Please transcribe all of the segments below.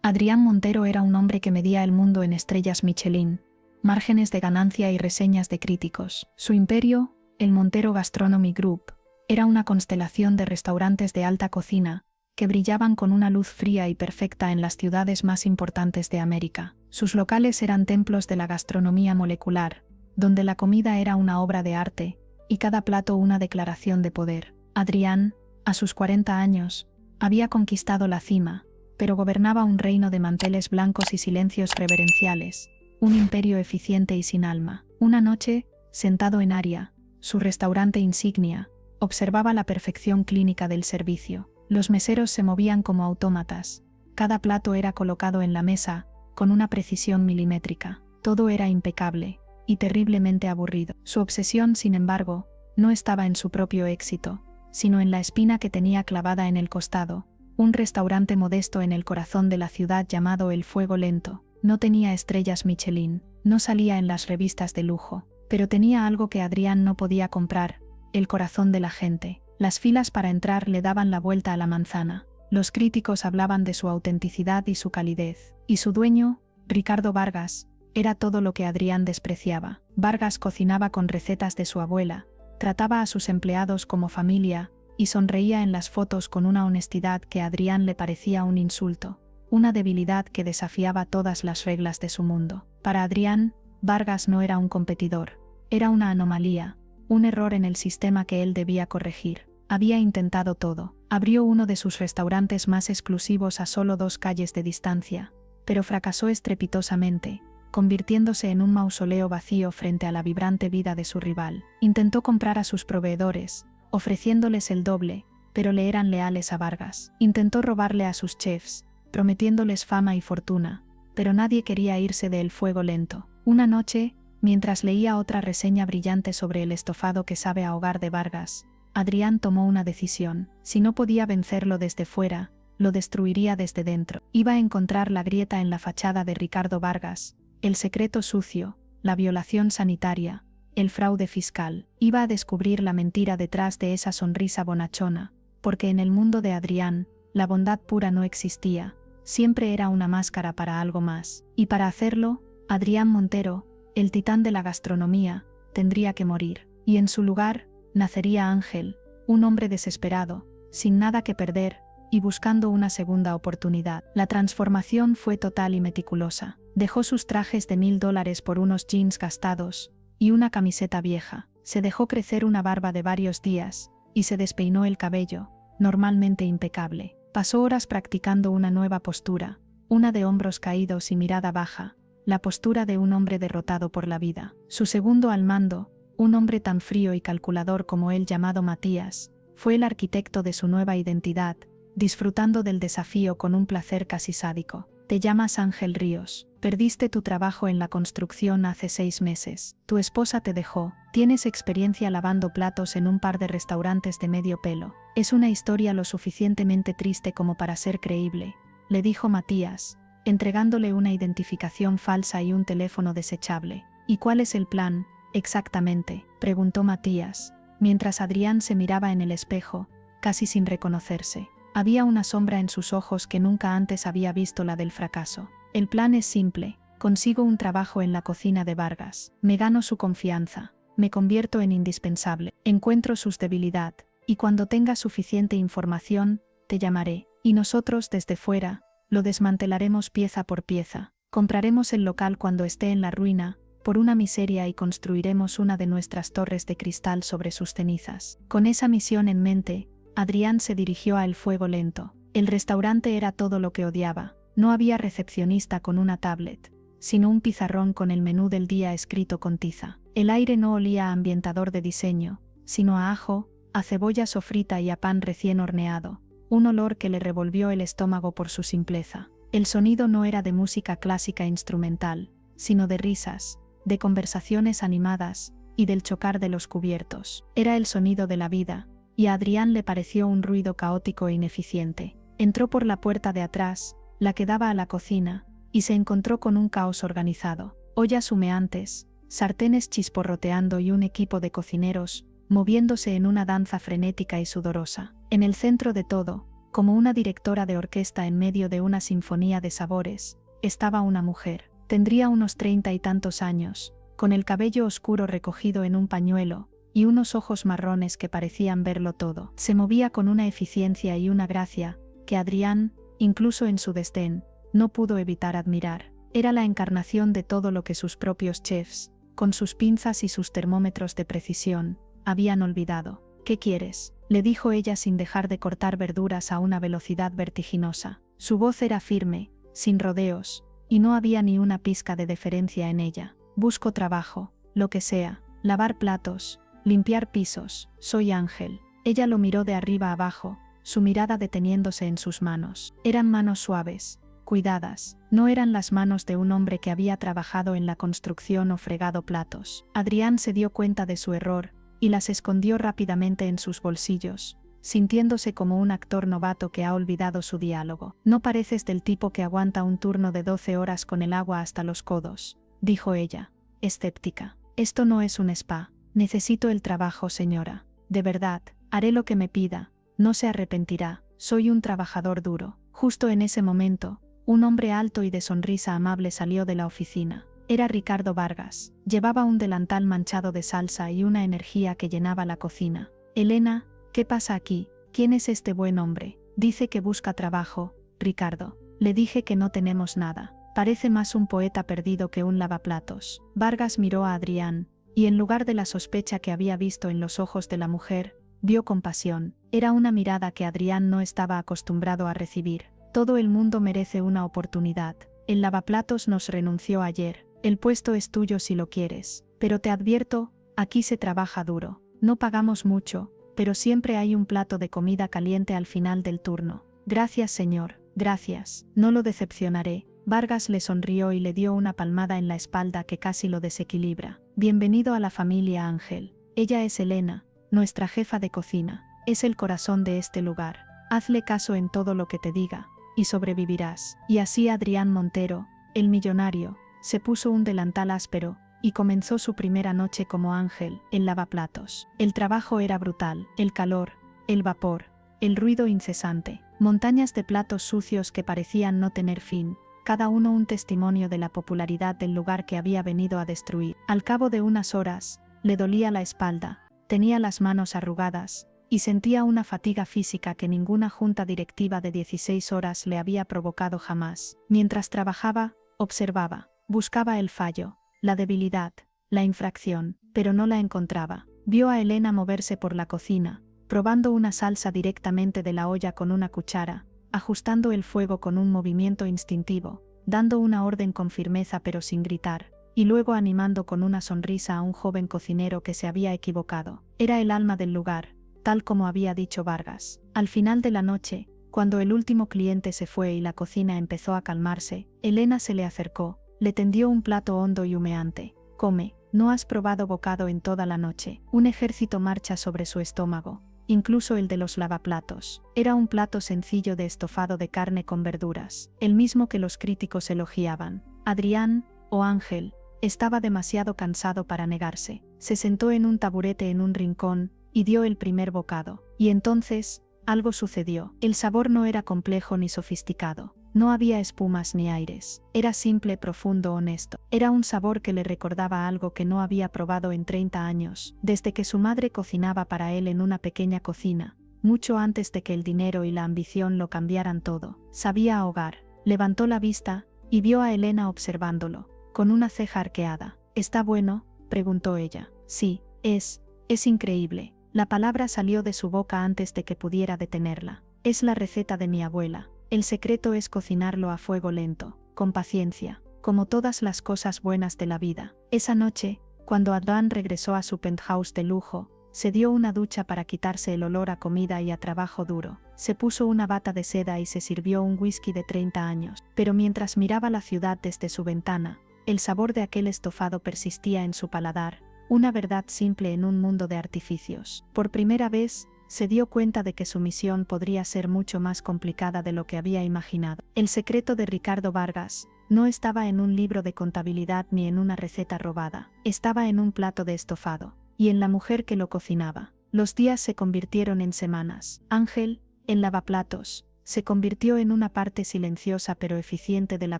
Adrián Montero era un hombre que medía el mundo en estrellas Michelin, márgenes de ganancia y reseñas de críticos. Su imperio, el Montero Gastronomy Group, era una constelación de restaurantes de alta cocina que brillaban con una luz fría y perfecta en las ciudades más importantes de América. Sus locales eran templos de la gastronomía molecular, donde la comida era una obra de arte y cada plato una declaración de poder. Adrián, a sus 40 años, había conquistado la cima, pero gobernaba un reino de manteles blancos y silencios reverenciales, un imperio eficiente y sin alma. Una noche, sentado en Aria, su restaurante insignia, observaba la perfección clínica del servicio. Los meseros se movían como autómatas, cada plato era colocado en la mesa con una precisión milimétrica. Todo era impecable y terriblemente aburrido. Su obsesión, sin embargo, no estaba en su propio éxito, sino en la espina que tenía clavada en el costado, un restaurante modesto en el corazón de la ciudad llamado El Fuego Lento. No tenía estrellas Michelin, no salía en las revistas de lujo, pero tenía algo que Adrián no podía comprar: el corazón de la gente. Las filas para entrar le daban la vuelta a la manzana. Los críticos hablaban de su autenticidad y su calidez. Y su dueño, Ricardo Vargas, era todo lo que Adrián despreciaba. Vargas cocinaba con recetas de su abuela, trataba a sus empleados como familia y sonreía en las fotos con una honestidad que a Adrián le parecía un insulto, una debilidad que desafiaba todas las reglas de su mundo. Para Adrián, Vargas no era un competidor, era una anomalía, un error en el sistema que él debía corregir. Había intentado todo. Abrió uno de sus restaurantes más exclusivos a solo 2 calles de distancia, pero fracasó estrepitosamente, convirtiéndose en un mausoleo vacío frente a la vibrante vida de su rival. Intentó comprar a sus proveedores, ofreciéndoles el doble, pero le eran leales a Vargas. Intentó robarle a sus chefs, prometiéndoles fama y fortuna, pero nadie quería irse de El Fuego Lento. Una noche, mientras leía otra reseña brillante sobre el estofado que sabe a hogar de Vargas, Adrián tomó una decisión. Si no podía vencerlo desde fuera, lo destruiría desde dentro. Iba a encontrar la grieta en la fachada de Ricardo Vargas, el secreto sucio, la violación sanitaria, el fraude fiscal. Iba a descubrir la mentira detrás de esa sonrisa bonachona, porque en el mundo de Adrián, la bondad pura no existía, siempre era una máscara para algo más. Y para hacerlo, Adrián Montero, el titán de la gastronomía, tendría que morir. Y en su lugar, nacería Ángel, un hombre desesperado, sin nada que perder, y buscando una segunda oportunidad. La transformación fue total y meticulosa. Dejó sus trajes de $1000 por unos jeans gastados y una camiseta vieja. Se dejó crecer una barba de varios días, y se despeinó el cabello, normalmente impecable. Pasó horas practicando una nueva postura, una de hombros caídos y mirada baja, la postura de un hombre derrotado por la vida. Su segundo al mando, un hombre tan frío y calculador como él llamado Matías, fue el arquitecto de su nueva identidad, disfrutando del desafío con un placer casi sádico. Te llamas Ángel Ríos. Perdiste tu trabajo en la construcción hace 6 meses. Tu esposa te dejó. Tienes experiencia lavando platos en un par de restaurantes de medio pelo. Es una historia lo suficientemente triste como para ser creíble, le dijo Matías, entregándole una identificación falsa y un teléfono desechable. ¿Y cuál es el plan, exactamente?, preguntó Matías, mientras Adrián se miraba en el espejo, casi sin reconocerse. Había una sombra en sus ojos que nunca antes había visto, la del fracaso. El plan es simple: consigo un trabajo en la cocina de Vargas, me gano su confianza, me convierto en indispensable, encuentro sus debilidades, y cuando tenga suficiente información, te llamaré, y nosotros desde fuera, lo desmantelaremos pieza por pieza. Compraremos el local cuando esté en la ruina, por una miseria, y construiremos una de nuestras torres de cristal sobre sus cenizas. Con esa misión en mente, Adrián se dirigió a El Fuego Lento. El restaurante era todo lo que odiaba. No había recepcionista con una tablet, sino un pizarrón con el menú del día escrito con tiza. El aire no olía a ambientador de diseño, sino a ajo, a cebolla sofrita y a pan recién horneado, un olor que le revolvió el estómago por su simpleza. El sonido no era de música clásica instrumental, sino de risas, de conversaciones animadas y del chocar de los cubiertos. Era el sonido de la vida, y a Adrián le pareció un ruido caótico e ineficiente. Entró por la puerta de atrás, la que daba a la cocina, y se encontró con un caos organizado: ollas humeantes, sartenes chisporroteando y un equipo de cocineros moviéndose en una danza frenética y sudorosa. En el centro de todo, como una directora de orquesta en medio de una sinfonía de sabores, estaba una mujer. Tendría unos 30 y tantos años, con el cabello oscuro recogido en un pañuelo, y unos ojos marrones que parecían verlo todo. Se movía con una eficiencia y una gracia, que Adrián, incluso en su desdén, no pudo evitar admirar. Era la encarnación de todo lo que sus propios chefs, con sus pinzas y sus termómetros de precisión, habían olvidado. «¿Qué quieres?», le dijo ella sin dejar de cortar verduras a una velocidad vertiginosa. Su voz era firme, sin rodeos, y no había ni una pizca de deferencia en ella. «Busco trabajo, lo que sea, lavar platos, limpiar pisos, soy Ángel». Ella lo miró de arriba abajo, su mirada deteniéndose en sus manos. Eran manos suaves, cuidadas, no eran las manos de un hombre que había trabajado en la construcción o fregado platos. Adrián se dio cuenta de su error, y las escondió rápidamente en sus bolsillos, sintiéndose como un actor novato que ha olvidado su diálogo. «No pareces del tipo que aguanta un turno de 12 horas con el agua hasta los codos», dijo ella, escéptica. «Esto no es un spa. Necesito el trabajo, señora. De verdad, haré lo que me pida, no se arrepentirá, soy un trabajador duro». Justo en ese momento, un hombre alto y de sonrisa amable salió de la oficina. Era Ricardo Vargas. Llevaba un delantal manchado de salsa y una energía que llenaba la cocina. «Elena, ¿qué pasa aquí? ¿Quién es este buen hombre? Dice que busca trabajo, Ricardo». «Le dije que no tenemos nada. Parece más un poeta perdido que un lavaplatos». Vargas miró a Adrián, y en lugar de la sospecha que había visto en los ojos de la mujer, vio compasión. Era una mirada que Adrián no estaba acostumbrado a recibir. «Todo el mundo merece una oportunidad. El lavaplatos nos renunció ayer. El puesto es tuyo si lo quieres. Pero te advierto, aquí se trabaja duro. No pagamos mucho, pero siempre hay un plato de comida caliente al final del turno». «Gracias, señor, gracias. No lo decepcionaré». Vargas le sonrió y le dio una palmada en la espalda que casi lo desequilibra. «Bienvenido a la familia Ángel. Ella es Elena, nuestra jefa de cocina. Es el corazón de este lugar. Hazle caso en todo lo que te diga, y sobrevivirás». Y así Adrián Montero, el millonario, se puso un delantal áspero, y comenzó su primera noche como Ángel, el lavaplatos. El trabajo era brutal, el calor, el vapor, el ruido incesante, montañas de platos sucios que parecían no tener fin, cada uno un testimonio de la popularidad del lugar que había venido a destruir. Al cabo de unas horas, le dolía la espalda, tenía las manos arrugadas, y sentía una fatiga física que ninguna junta directiva de 16 horas le había provocado jamás. Mientras trabajaba, observaba. Buscaba el fallo, la debilidad, la infracción, pero no la encontraba. Vio a Elena moverse por la cocina, probando una salsa directamente de la olla con una cuchara, ajustando el fuego con un movimiento instintivo, dando una orden con firmeza pero sin gritar, y luego animando con una sonrisa a un joven cocinero que se había equivocado. Era el alma del lugar, tal como había dicho Vargas. Al final de la noche, cuando el último cliente se fue y la cocina empezó a calmarse, Elena se le acercó. Le tendió un plato hondo y humeante. «Come, no has probado bocado en toda la noche». Un ejército marcha sobre su estómago, incluso el de los lavaplatos. Era un plato sencillo de estofado de carne con verduras, el mismo que los críticos elogiaban. Adrián, o Ángel, estaba demasiado cansado para negarse. Se sentó en un taburete en un rincón, y dio el primer bocado. Y entonces, algo sucedió. El sabor no era complejo ni sofisticado. No había espumas ni aires. Era simple, profundo, honesto. Era un sabor que le recordaba algo que no había probado en 30 años, desde que su madre cocinaba para él en una pequeña cocina, mucho antes de que el dinero y la ambición lo cambiaran todo. Sabía ahogar. Levantó la vista, y vio a Elena observándolo, con una ceja arqueada. «¿Está bueno?», preguntó ella. «Sí, es increíble». La palabra salió de su boca antes de que pudiera detenerla. «Es la receta de mi abuela. El secreto es cocinarlo a fuego lento, con paciencia, como todas las cosas buenas de la vida». Esa noche, cuando Adrián regresó a su penthouse de lujo, se dio una ducha para quitarse el olor a comida y a trabajo duro. Se puso una bata de seda y se sirvió un whisky de 30 años. Pero mientras miraba la ciudad desde su ventana, el sabor de aquel estofado persistía en su paladar, una verdad simple en un mundo de artificios. Por primera vez, se dio cuenta de que su misión podría ser mucho más complicada de lo que había imaginado. El secreto de Ricardo Vargas no estaba en un libro de contabilidad ni en una receta robada. Estaba en un plato de estofado, y en la mujer que lo cocinaba. Los días se convirtieron en semanas. Ángel, el lavaplatos, se convirtió en una parte silenciosa pero eficiente de la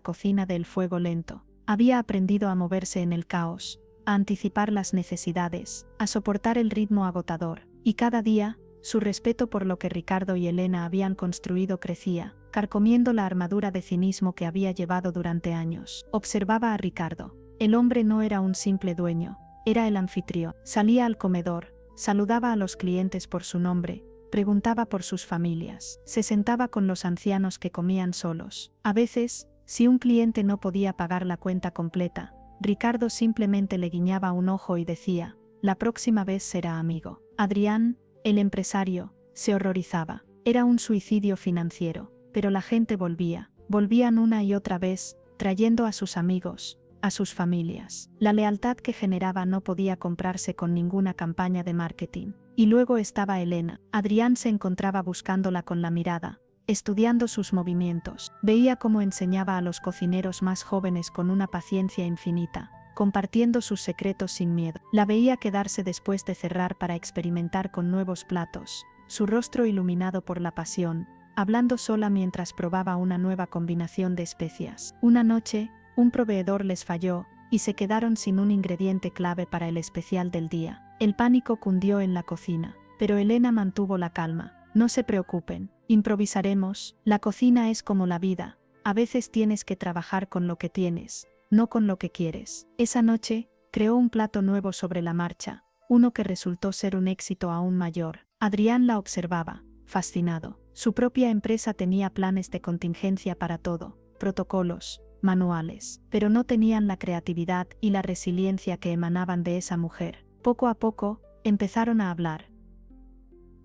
cocina del fuego lento. Había aprendido a moverse en el caos, a anticipar las necesidades, a soportar el ritmo agotador, y cada día, su respeto por lo que Ricardo y Elena habían construido crecía, carcomiendo la armadura de cinismo que había llevado durante años. Observaba a Ricardo. El hombre no era un simple dueño, era el anfitrión. Salía al comedor, saludaba a los clientes por su nombre, preguntaba por sus familias, se sentaba con los ancianos que comían solos. A veces, si un cliente no podía pagar la cuenta completa, Ricardo simplemente le guiñaba un ojo y decía, la próxima vez será amigo. Adrián, el empresario, se horrorizaba. Era un suicidio financiero, pero la gente volvían una y otra vez, trayendo a sus amigos, a sus familias. La lealtad que generaba no podía comprarse con ninguna campaña de marketing. Y luego estaba Elena. Adrián se encontraba buscándola con la mirada, estudiando sus movimientos. Veía cómo enseñaba a los cocineros más jóvenes con una paciencia infinita, compartiendo sus secretos sin miedo. La veía quedarse después de cerrar para experimentar con nuevos platos, su rostro iluminado por la pasión, hablando sola mientras probaba una nueva combinación de especias. Una noche, un proveedor les falló, y se quedaron sin un ingrediente clave para el especial del día. El pánico cundió en la cocina, pero Elena mantuvo la calma. No se preocupen, improvisaremos, la cocina es como la vida, a veces tienes que trabajar con lo que tienes, no con lo que quieres. Esa noche, creó un plato nuevo sobre la marcha, uno que resultó ser un éxito aún mayor. Adrián la observaba, fascinado. Su propia empresa tenía planes de contingencia para todo, protocolos, manuales, pero no tenían la creatividad y la resiliencia que emanaban de esa mujer. Poco a poco, empezaron a hablar.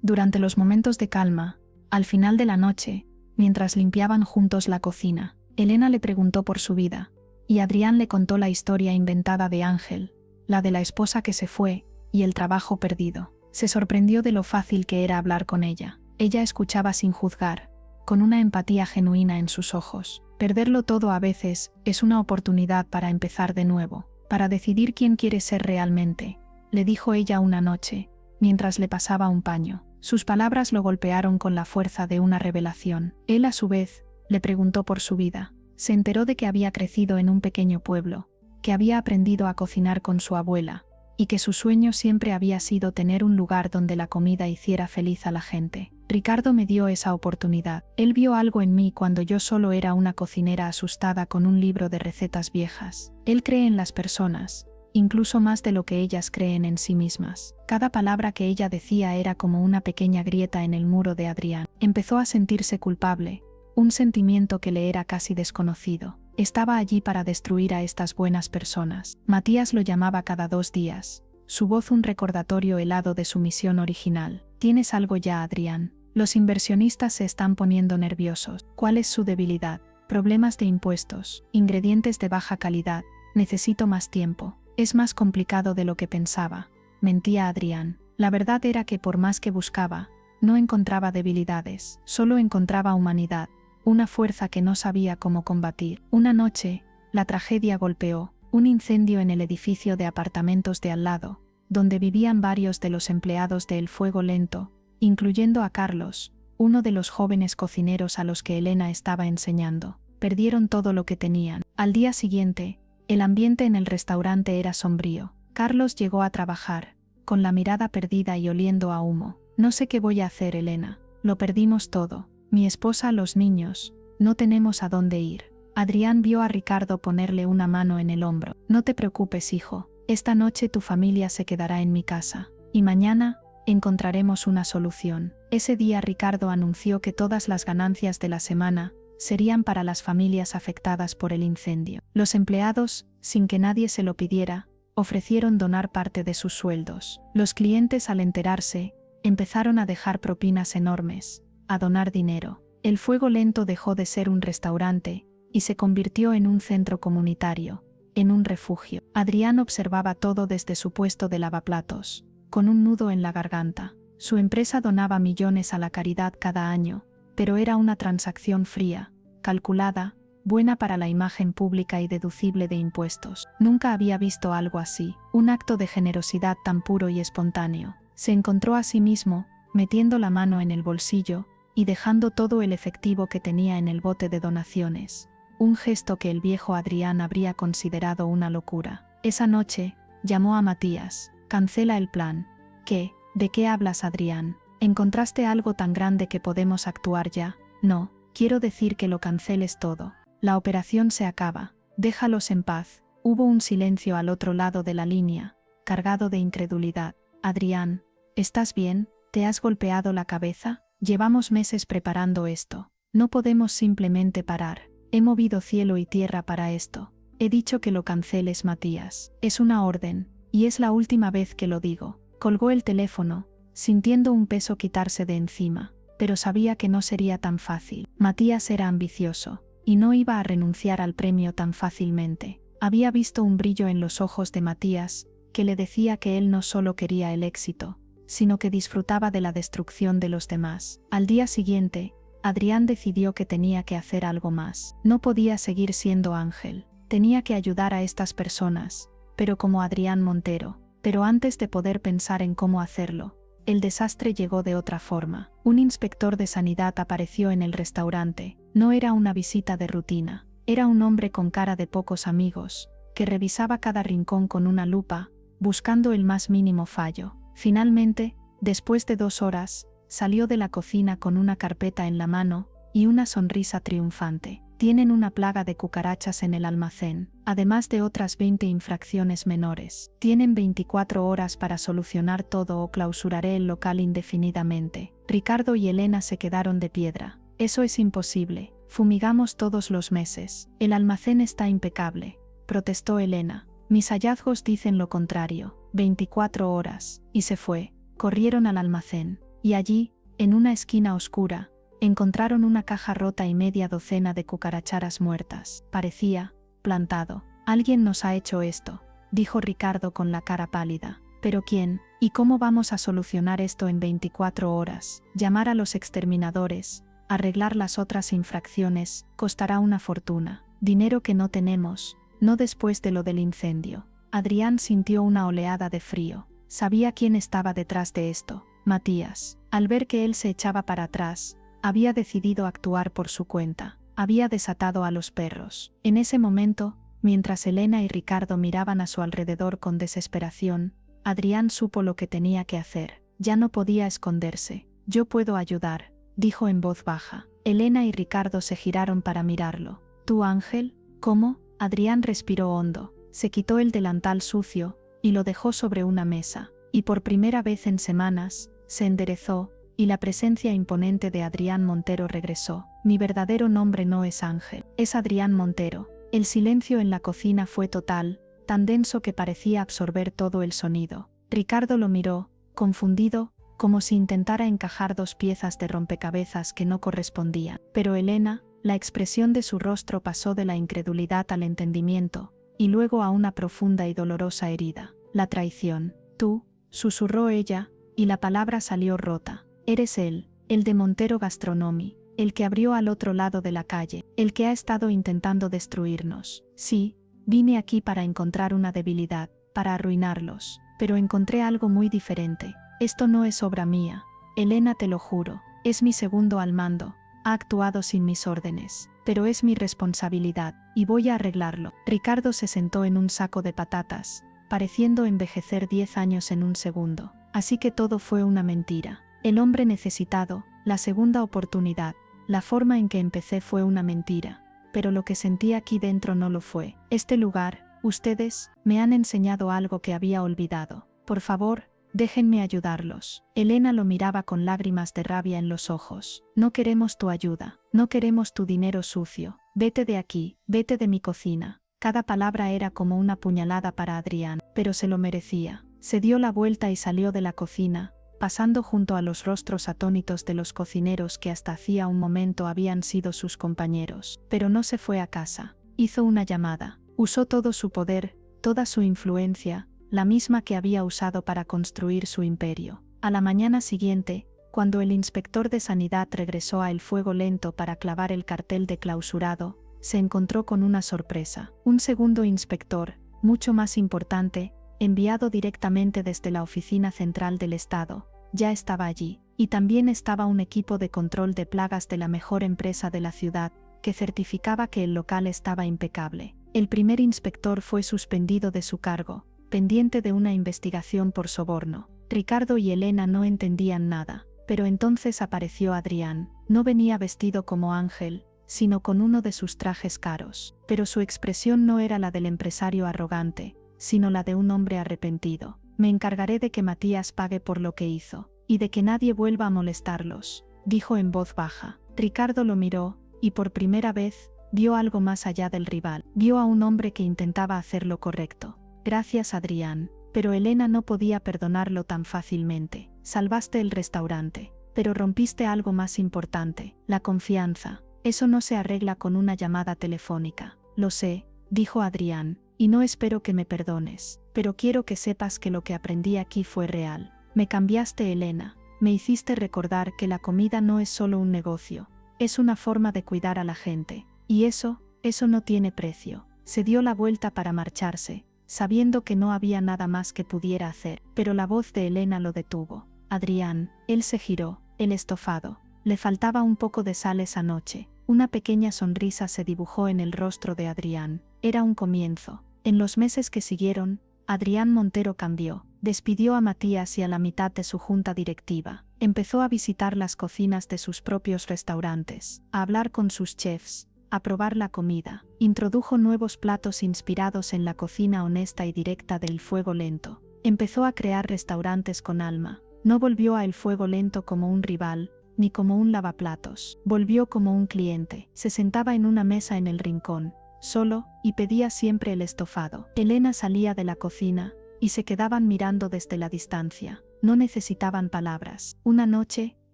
Durante los momentos de calma, al final de la noche, mientras limpiaban juntos la cocina, Elena le preguntó por su vida, y Adrián le contó la historia inventada de Ángel, la de la esposa que se fue, y el trabajo perdido. Se sorprendió de lo fácil que era hablar con ella. Ella escuchaba sin juzgar, con una empatía genuina en sus ojos. Perderlo todo a veces es una oportunidad para empezar de nuevo, para decidir quién quiere ser realmente, le dijo ella una noche, mientras le pasaba un paño. Sus palabras lo golpearon con la fuerza de una revelación. Él, a su vez, le preguntó por su vida. Se enteró de que había crecido en un pequeño pueblo, que había aprendido a cocinar con su abuela, y que su sueño siempre había sido tener un lugar donde la comida hiciera feliz a la gente. Ricardo me dio esa oportunidad. Él vio algo en mí cuando yo solo era una cocinera asustada con un libro de recetas viejas. Él cree en las personas, incluso más de lo que ellas creen en sí mismas. Cada palabra que ella decía era como una pequeña grieta en el muro de Adrián. Empezó a sentirse culpable, un sentimiento que le era casi desconocido. Estaba allí para destruir a estas buenas personas. Matías lo llamaba cada 2 días, su voz un recordatorio helado de su misión original. ¿Tienes algo ya, Adrián? Los inversionistas se están poniendo nerviosos. ¿Cuál es su debilidad? Problemas de impuestos, ingredientes de baja calidad. Necesito más tiempo. Es más complicado de lo que pensaba. Mentía Adrián. La verdad era que por más que buscaba, no encontraba debilidades, solo encontraba humanidad, una fuerza que no sabía cómo combatir. Una noche, la tragedia golpeó, un incendio en el edificio de apartamentos de al lado, donde vivían varios de los empleados de El Fuego Lento, incluyendo a Carlos, uno de los jóvenes cocineros a los que Elena estaba enseñando. Perdieron todo lo que tenían. Al día siguiente, el ambiente en el restaurante era sombrío. Carlos llegó a trabajar, con la mirada perdida y oliendo a humo. No sé qué voy a hacer, Elena. Lo perdimos todo. Mi esposa, los niños. No tenemos a dónde ir. Adrián vio a Ricardo ponerle una mano en el hombro. No te preocupes, hijo. Esta noche tu familia se quedará en mi casa. Y mañana, encontraremos una solución. Ese día Ricardo anunció que todas las ganancias de la semana serían para las familias afectadas por el incendio. Los empleados, sin que nadie se lo pidiera, ofrecieron donar parte de sus sueldos. Los clientes, al enterarse, empezaron a dejar propinas enormes, a donar dinero. El Fuego Lento dejó de ser un restaurante y se convirtió en un centro comunitario, en un refugio. Adrián observaba todo desde su puesto de lavaplatos, con un nudo en la garganta. Su empresa donaba millones a la caridad cada año, pero era una transacción fría, calculada, buena para la imagen pública y deducible de impuestos. Nunca había visto algo así, un acto de generosidad tan puro y espontáneo. Se encontró a sí mismo, metiendo la mano en el bolsillo, y dejando todo el efectivo que tenía en el bote de donaciones. Un gesto que el viejo Adrián habría considerado una locura. Esa noche, llamó a Matías. Cancela el plan. ¿Qué? ¿De qué hablas, Adrián? ¿Encontraste algo tan grande que podemos actuar ya? No, quiero decir que lo canceles todo. La operación se acaba. Déjalos en paz. Hubo un silencio al otro lado de la línea, cargado de incredulidad. Adrián, ¿estás bien? ¿Te has golpeado la cabeza? Llevamos meses preparando esto. No podemos simplemente parar. He movido cielo y tierra para esto. He dicho que lo canceles, Matías. Es una orden, y es la última vez que lo digo. Colgó el teléfono, sintiendo un peso quitarse de encima, pero sabía que no sería tan fácil. Matías era ambicioso, y no iba a renunciar al premio tan fácilmente. Había visto un brillo en los ojos de Matías, que le decía que él no solo quería el éxito, sino que disfrutaba de la destrucción de los demás. Al día siguiente, Adrián decidió que tenía que hacer algo más. No podía seguir siendo ángel. Tenía que ayudar a estas personas, pero como Adrián Montero. Pero antes de poder pensar en cómo hacerlo, el desastre llegó de otra forma. Un inspector de sanidad apareció en el restaurante. No era una visita de rutina. Era un hombre con cara de pocos amigos, que revisaba cada rincón con una lupa, buscando el más mínimo fallo. Finalmente, después de 2 horas, salió de la cocina con una carpeta en la mano y una sonrisa triunfante. Tienen una plaga de cucarachas en el almacén, además de otras 20 infracciones menores. Tienen 24 horas para solucionar todo o clausuraré el local indefinidamente. Ricardo y Elena se quedaron de piedra. Eso es imposible. Fumigamos todos los meses. El almacén está impecable, protestó Elena. Mis hallazgos dicen lo contrario. 24 horas. Y se fue. Corrieron al almacén. Y allí, en una esquina oscura, encontraron una caja rota y media docena de cucaracharas muertas. Parecía plantado. Alguien nos ha hecho esto, dijo Ricardo con la cara pálida. ¿Pero quién? ¿Y cómo vamos a solucionar esto en 24 horas? Llamar a los exterminadores, arreglar las otras infracciones, costará una fortuna. Dinero que no tenemos, no después de lo del incendio. Adrián sintió una oleada de frío. Sabía quién estaba detrás de esto. Matías. Al ver que él se echaba para atrás, había decidido actuar por su cuenta. Había desatado a los perros. En ese momento, mientras Elena y Ricardo miraban a su alrededor con desesperación, Adrián supo lo que tenía que hacer. Ya no podía esconderse. Yo puedo ayudar, dijo en voz baja. Elena y Ricardo se giraron para mirarlo. ¿Tú, Ángel? ¿Cómo? Adrián respiró hondo. Se quitó el delantal sucio y lo dejó sobre una mesa. Y por primera vez en semanas, se enderezó, y la presencia imponente de Adrián Montero regresó. Mi verdadero nombre no es Ángel, es Adrián Montero. El silencio en la cocina fue total, tan denso que parecía absorber todo el sonido. Ricardo lo miró, confundido, como si intentara encajar 2 piezas de rompecabezas que no correspondían. Pero Elena, la expresión de su rostro pasó de la incredulidad al entendimiento, y luego a una profunda y dolorosa herida. La traición. Tú, susurró ella, y la palabra salió rota. Eres él, el de Montero Gastronomy, el que abrió al otro lado de la calle, el que ha estado intentando destruirnos. Sí, vine aquí para encontrar una debilidad, para arruinarlos, pero encontré algo muy diferente. Esto no es obra mía, Elena, te lo juro, es mi segundo al mando, ha actuado sin mis órdenes, pero es mi responsabilidad, y voy a arreglarlo. Ricardo se sentó en un saco de patatas, pareciendo envejecer 10 años en un segundo. Así que todo fue una mentira. El hombre necesitado, la segunda oportunidad, la forma en que empecé fue una mentira, pero lo que sentí aquí dentro no lo fue. Este lugar, ustedes, me han enseñado algo que había olvidado. Por favor, déjenme ayudarlos. Elena lo miraba con lágrimas de rabia en los ojos. No queremos tu ayuda, no queremos tu dinero sucio. Vete de aquí, vete de mi cocina. Cada palabra era como una puñalada para Adrián, pero se lo merecía. Se dio la vuelta y salió de la cocina, pasando junto a los rostros atónitos de los cocineros que hasta hacía un momento habían sido sus compañeros. Pero no se fue a casa. Hizo una llamada. Usó todo su poder, toda su influencia, la misma que había usado para construir su imperio. A la mañana siguiente, cuando el inspector de sanidad regresó a El Fuego Lento para clavar el cartel de clausurado, se encontró con una sorpresa. Un segundo inspector, mucho más importante, enviado directamente desde la oficina central del Estado, ya estaba allí. Y también estaba un equipo de control de plagas de la mejor empresa de la ciudad, que certificaba que el local estaba impecable. El primer inspector fue suspendido de su cargo, pendiente de una investigación por soborno. Ricardo y Elena no entendían nada, pero entonces apareció Adrián. No venía vestido como ángel, sino con uno de sus trajes caros. Pero su expresión no era la del empresario arrogante, sino la de un hombre arrepentido. Me encargaré de que Matías pague por lo que hizo, y de que nadie vuelva a molestarlos, dijo en voz baja. Ricardo lo miró, y por primera vez, vio algo más allá del rival. Vio a un hombre que intentaba hacer lo correcto. Gracias, Adrián. Pero Elena no podía perdonarlo tan fácilmente. Salvaste el restaurante, pero rompiste algo más importante, la confianza. Eso no se arregla con una llamada telefónica. Lo sé, dijo Adrián, y no espero que me perdones, pero quiero que sepas que lo que aprendí aquí fue real. Me cambiaste, Elena. Me hiciste recordar que la comida no es solo un negocio, es una forma de cuidar a la gente. Y eso no tiene precio. Se dio la vuelta para marcharse, sabiendo que no había nada más que pudiera hacer, pero la voz de Elena lo detuvo. Adrián, él se giró, el estofado. Le faltaba un poco de sal esa noche. Una pequeña sonrisa se dibujó en el rostro de Adrián. Era un comienzo. En los meses que siguieron, Adrián Montero cambió. Despidió a Matías y a la mitad de su junta directiva. Empezó a visitar las cocinas de sus propios restaurantes, a hablar con sus chefs, a probar la comida. Introdujo nuevos platos inspirados en la cocina honesta y directa del fuego lento. Empezó a crear restaurantes con alma. No volvió a El Fuego Lento como un rival, ni como un lavaplatos. Volvió como un cliente. Se sentaba en una mesa en el rincón, solo, y pedía siempre el estofado. Elena salía de la cocina, y se quedaban mirando desde la distancia. No necesitaban palabras. Una noche,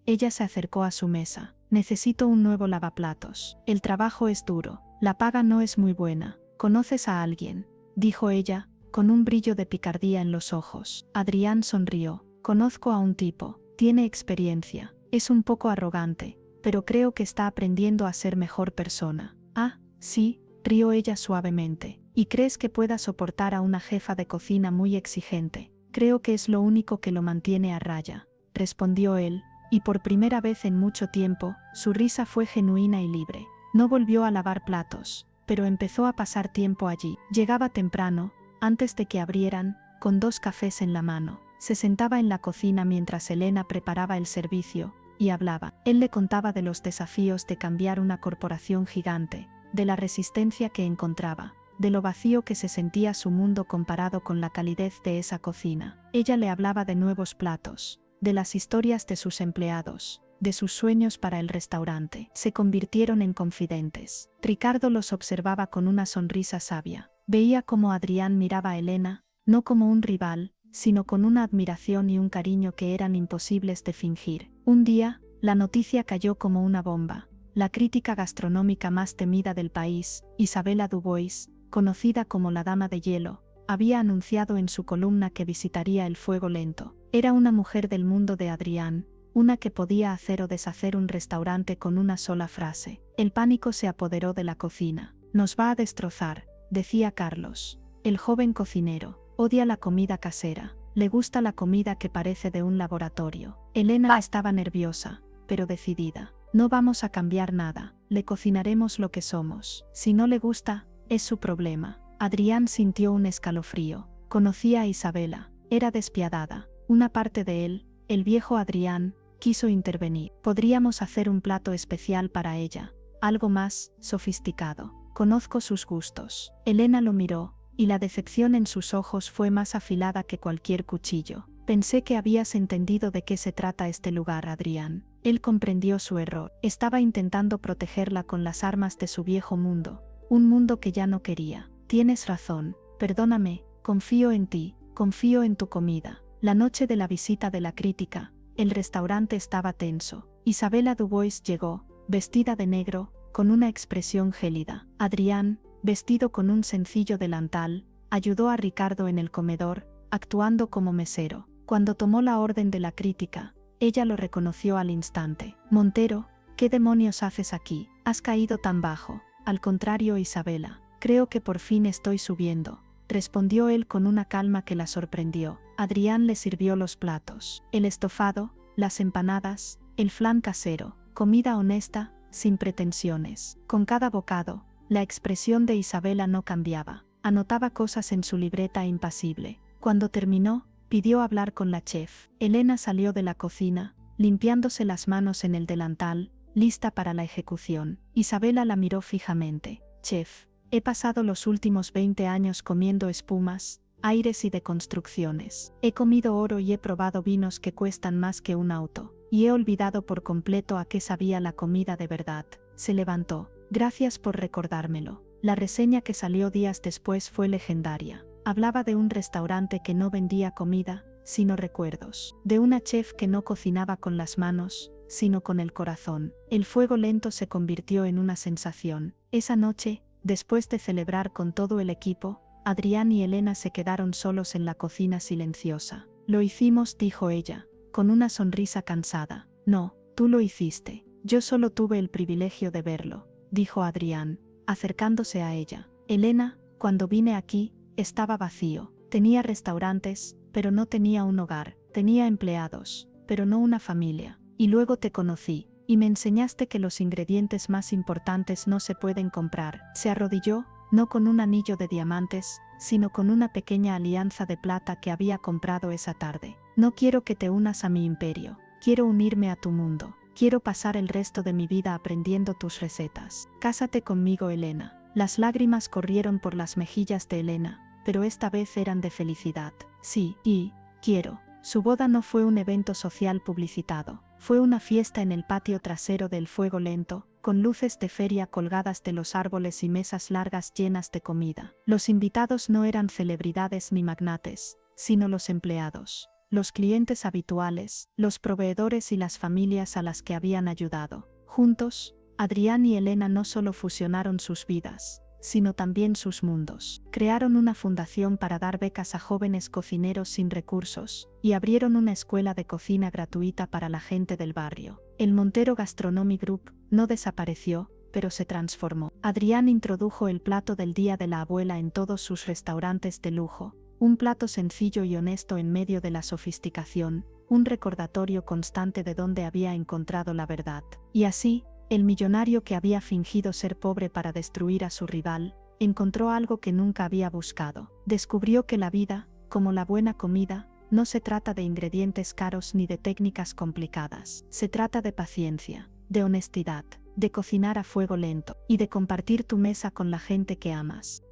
ella se acercó a su mesa. Necesito un nuevo lavaplatos. El trabajo es duro. La paga no es muy buena. ¿Conoces a alguien?, dijo ella, con un brillo de picardía en los ojos. Adrián sonrió. Conozco a un tipo. Tiene experiencia. Es un poco arrogante, pero creo que está aprendiendo a ser mejor persona. Ah, sí, rió ella suavemente. ¿Y crees que pueda soportar a una jefa de cocina muy exigente? Creo que es lo único que lo mantiene a raya, respondió él, y por primera vez en mucho tiempo, su risa fue genuina y libre. No volvió a lavar platos, pero empezó a pasar tiempo allí. Llegaba temprano, antes de que abrieran, con 2 cafés en la mano. Se sentaba en la cocina mientras Elena preparaba el servicio, y hablaba. Él le contaba de los desafíos de cambiar una corporación gigante, de la resistencia que encontraba, de lo vacío que se sentía su mundo comparado con la calidez de esa cocina. Ella le hablaba de nuevos platos, de las historias de sus empleados, de sus sueños para el restaurante. Se convirtieron en confidentes. Ricardo los observaba con una sonrisa sabia. Veía cómo Adrián miraba a Elena, no como un rival, sino con una admiración y un cariño que eran imposibles de fingir. Un día, la noticia cayó como una bomba. La crítica gastronómica más temida del país, Isabella Dubois, conocida como la Dama de Hielo, había anunciado en su columna que visitaría El Fuego Lento. Era una mujer del mundo de Adrián, una que podía hacer o deshacer un restaurante con una sola frase. El pánico se apoderó de la cocina. Nos va a destrozar, decía Carlos. El joven cocinero odia la comida casera. Le gusta la comida que parece de un laboratorio. Elena estaba nerviosa, pero decidida. No vamos a cambiar nada, le cocinaremos lo que somos. Si no le gusta, es su problema. Adrián sintió un escalofrío. Conocía a Isabela. Era despiadada. Una parte de él, el viejo Adrián, quiso intervenir. Podríamos hacer un plato especial para ella. Algo más sofisticado. Conozco sus gustos. Elena lo miró, y la decepción en sus ojos fue más afilada que cualquier cuchillo. Pensé que habías entendido de qué se trata este lugar, Adrián. Él comprendió su error. Estaba intentando protegerla con las armas de su viejo mundo. Un mundo que ya no quería. Tienes razón. Perdóname. Confío en ti. Confío en tu comida. La noche de la visita de la crítica, el restaurante estaba tenso. Isabella Dubois llegó, vestida de negro, con una expresión gélida. Adrián, vestido con un sencillo delantal, ayudó a Ricardo en el comedor, actuando como mesero. Cuando tomó la orden de la crítica, ella lo reconoció al instante. Montero, ¿qué demonios haces aquí? Has caído tan bajo. Al contrario, Isabela, creo que por fin estoy subiendo, respondió él con una calma que la sorprendió. Adrián le sirvió los platos. El estofado, las empanadas, el flan casero, comida honesta, sin pretensiones. Con cada bocado, la expresión de Isabela no cambiaba. Anotaba cosas en su libreta impasible. Cuando terminó, pidió hablar con la chef. Elena salió de la cocina, limpiándose las manos en el delantal, lista para la ejecución. Isabela la miró fijamente. Chef, he pasado los últimos 20 años comiendo espumas, aires y deconstrucciones. He comido oro y he probado vinos que cuestan más que un auto. Y he olvidado por completo a qué sabía la comida de verdad. Se levantó. Gracias por recordármelo. La reseña que salió días después fue legendaria. Hablaba de un restaurante que no vendía comida, sino recuerdos. De una chef que no cocinaba con las manos, sino con el corazón. El fuego lento se convirtió en una sensación. Esa noche, después de celebrar con todo el equipo, Adrián y Elena se quedaron solos en la cocina silenciosa. Lo hicimos, dijo ella, con una sonrisa cansada. No, tú lo hiciste. Yo solo tuve el privilegio de verlo, dijo Adrián, acercándose a ella. Elena, cuando vine aquí, estaba vacío. Tenía restaurantes, pero no tenía un hogar. Tenía empleados, pero no una familia. Y luego te conocí, y me enseñaste que los ingredientes más importantes no se pueden comprar. Se arrodilló, no con un anillo de diamantes, sino con una pequeña alianza de plata que había comprado esa tarde. No quiero que te unas a mi imperio. Quiero unirme a tu mundo. Quiero pasar el resto de mi vida aprendiendo tus recetas. Cásate conmigo, Elena. Las lágrimas corrieron por las mejillas de Elena, pero esta vez eran de felicidad. Sí, y quiero. Su boda no fue un evento social publicitado. Fue una fiesta en el patio trasero del Fuego Lento, con luces de feria colgadas de los árboles y mesas largas llenas de comida. Los invitados no eran celebridades ni magnates, sino los empleados, los clientes habituales, los proveedores y las familias a las que habían ayudado. Juntos, Adrián y Elena no solo fusionaron sus vidas, sino también sus mundos. Crearon una fundación para dar becas a jóvenes cocineros sin recursos, y abrieron una escuela de cocina gratuita para la gente del barrio. El Montero Gastronomy Group no desapareció, pero se transformó. Adrián introdujo el plato del día de la abuela en todos sus restaurantes de lujo, un plato sencillo y honesto en medio de la sofisticación, un recordatorio constante de dónde había encontrado la verdad. Y así, el millonario que había fingido ser pobre para destruir a su rival, encontró algo que nunca había buscado. Descubrió que la vida, como la buena comida, no se trata de ingredientes caros ni de técnicas complicadas. Se trata de paciencia, de honestidad, de cocinar a fuego lento y de compartir tu mesa con la gente que amas.